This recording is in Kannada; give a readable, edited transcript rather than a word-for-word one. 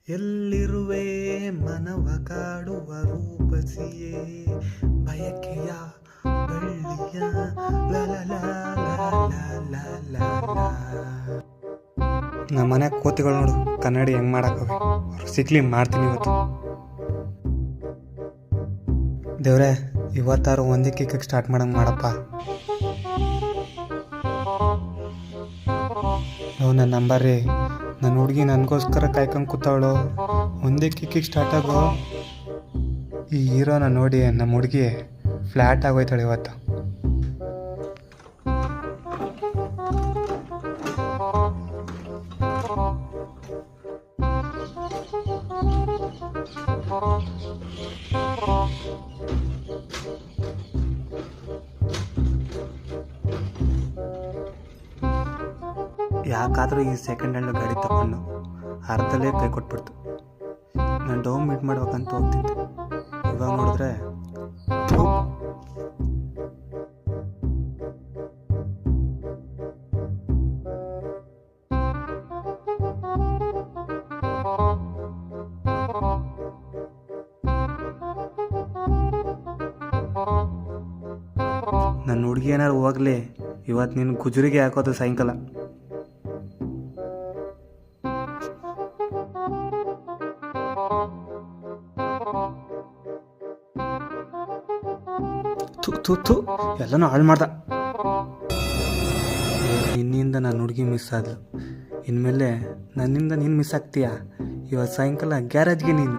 ಎಲ್ಲಿರುವೆ ಮನವ ಕಾಡುವ ರೂಪಸಿಯೇ ಬಯಕೆಯ ಬಳ್ಳಿಯ ನಮ್ಮ ಮನೆ ಕೋತಿಗಳು ನೋಡು ಕನ್ನಡಿ ಹೆಂಗ್ ಮಾಡಾಕವೆ. ಸಿಕ್ಲಿ ಮಾಡ್ತೀನಿ ಇವತ್ತು. ದೇವ್ರೆ ಇವತ್ತಾರು ಒಂದೇ ಕೇಕ್ ಸ್ಟಾರ್ಟ್ ಮಾಡಂಗೆ ಮಾಡಪ್ಪ. ನನ್ನ ನಂಬರ್ ರೀ, ನನ್ನ ಹುಡುಗಿ ನನಗೋಸ್ಕರ ಕಾಯ್ಕೊಂಡು ಕೂತಾವಳು. ಒಂದೇ ಕೇಕಿಗೆ ಸ್ಟಾರ್ಟ್ ಆಗೋ. ಈ ಹೀರೋನ ನೋಡಿ ನಮ್ಮ ಹುಡುಗಿ ಫ್ಲ್ಯಾಟ್ ಆಗೋಯ್ತಾಳೆ ಇವತ್ತು. ಯಾಕಾದರೂ ಈ ಸೆಕೆಂಡ್ ಹ್ಯಾಂಡ್ ಗಾಡಿ ತಗೊಂಡು ಅರ್ಧಲ್ಲೇ ಕೈ ಕೊಟ್ಬಿಡ್ತು. ನಾನು ಡೌನ್ ಮೀಟ್ ಮಾಡ್ಬೇಕಂತ ಹೋಗ್ತಿದ್ದೆ, ಇವಾಗ ನೋಡಿದ್ರೆ ನನ್ನ ಹುಡುಗಿ ಏನಾರು ಹೋಗ್ಲಿ, ಇವತ್ತು ನೀನು ಗುಜರಿಗೆ ಹಾಕೋದು ಸಾಯಂಕಾಲ. ತು ಎಲ್ಲನೂ ಹಾಳು ಮಾಡ್ದ. ನಿನ್ನಿಂದ ನಾನು ಹುಡುಗಿ ಮಿಸ್ ಆದ್ಲು, ಇನ್ಮೇಲೆ ನನ್ನಿಂದ ನೀನು ಮಿಸ್ ಆಗ್ತೀಯಾ. ಇವತ್ತು ಸಾಯಂಕಾಲ ಗ್ಯಾರೇಜ್ಗೆ ನೀನು.